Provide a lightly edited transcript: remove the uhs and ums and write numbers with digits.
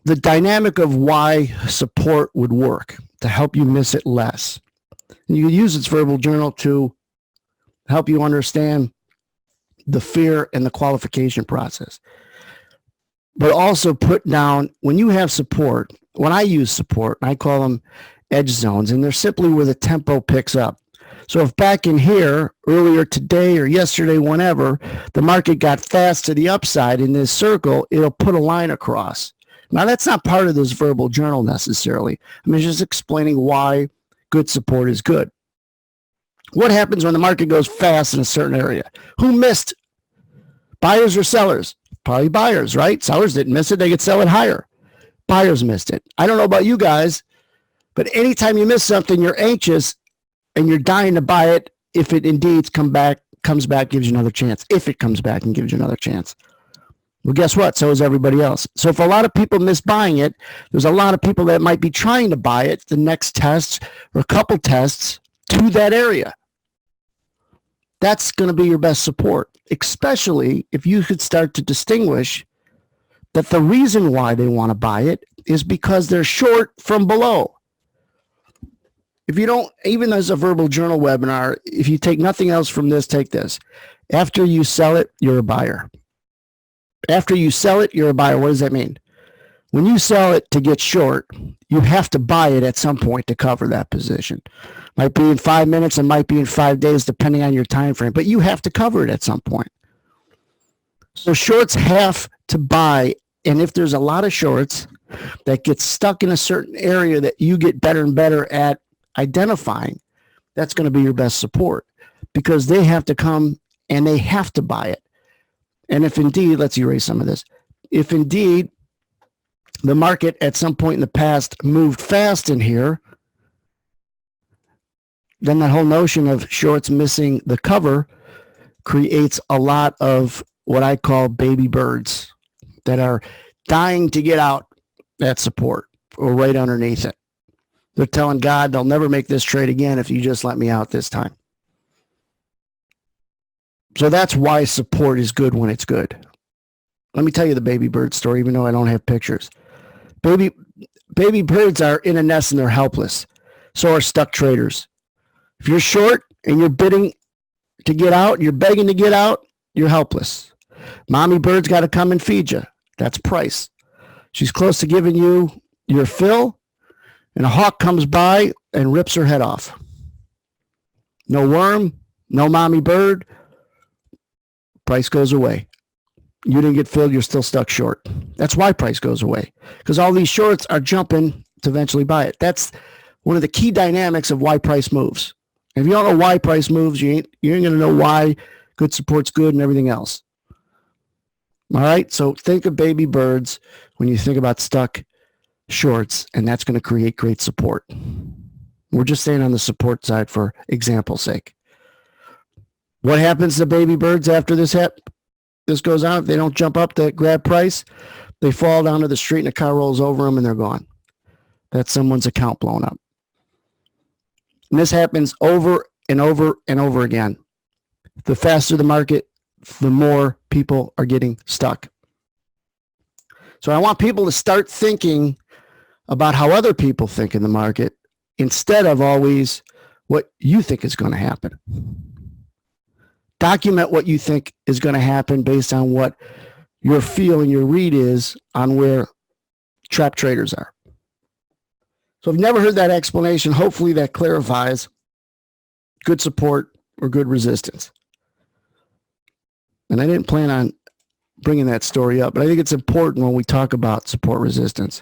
the dynamic of why support would work to help you miss it less. And you can use its verbal journal to help you understand the fear and the qualification process. But also put down, when you have support, when I use support, I call them edge zones, and they're simply where the tempo picks up. So if back in here earlier today or yesterday, whenever, the market got fast to the upside in this circle, it'll put a line across. Now, that's not part of this verbal journal necessarily. I'm just explaining why good support is good. What happens when the market goes fast in a certain area? Who missed? Buyers or sellers? Probably buyers, right? Sellers didn't miss it. They could sell it higher. Buyers missed it. I don't know about you guys, but anytime you miss something, you're anxious and you're dying to buy it if it indeed comes back, gives you another chance. If it comes back and gives you another chance. Well, guess what? So is everybody else. So if a lot of people miss buying it, there's a lot of people that might be trying to buy it the next test or a couple tests to that area. That's going to be your best support, especially if you could start to distinguish that the reason why they want to buy it is because they're short from below. If you don't, even as a verbal journal webinar, if you take nothing else from this, take this. After you sell it, you're a buyer. After you sell it, you're a buyer. What does that mean? When you sell it to get short, you have to buy it at some point to cover that position. Might be in 5 minutes, and might be in 5 days, depending on your time frame, but you have to cover it at some point. So shorts have to buy, and if there's a lot of shorts that get stuck in a certain area that you get better and better at identifying, that's going to be your best support, because they have to come and they have to buy it. And if indeed, let's erase some of this, if indeed the market at some point in the past moved fast in here, then that whole notion of shorts missing the cover creates a lot of what I call baby birds that are dying to get out at support or right underneath it. They're telling God they'll never make this trade again if you just let me out this time. So that's why support is good when it's good. Let me tell you the baby bird story, even though I don't have pictures. Baby birds are in a nest and they're helpless. So are stuck traders. If you're short and you're bidding to get out, you're begging to get out, you're helpless. Mommy bird's got to come and feed you. That's price. She's close to giving you your fill, and a hawk comes by and rips her head off. No worm, no mommy bird, price goes away. You didn't get filled, you're still stuck short. That's why price goes away, because all these shorts are jumping to eventually buy it. That's one of the key dynamics of why price moves. If you don't know why price moves, you ain't going to know why good support's good and everything else. All right, so think of baby birds when you think about stuck shorts, and that's going to create great support. We're just saying on the support side for example's sake. What happens to baby birds after this goes on? If they don't jump up to grab price, they fall down to the street and a car rolls over them and they're gone. That's someone's account blown up. And this happens over and over and over again. The faster the market, the more people are getting stuck. So I want people to start thinking about how other people think in the market instead of always what you think is going to happen. Document what you think is going to happen based on what your feel and your read is on where trap traders are. So if you've never heard that explanation, hopefully that clarifies good support or good resistance. And I didn't plan on bringing that story up, but I think it's important when we talk about support resistance.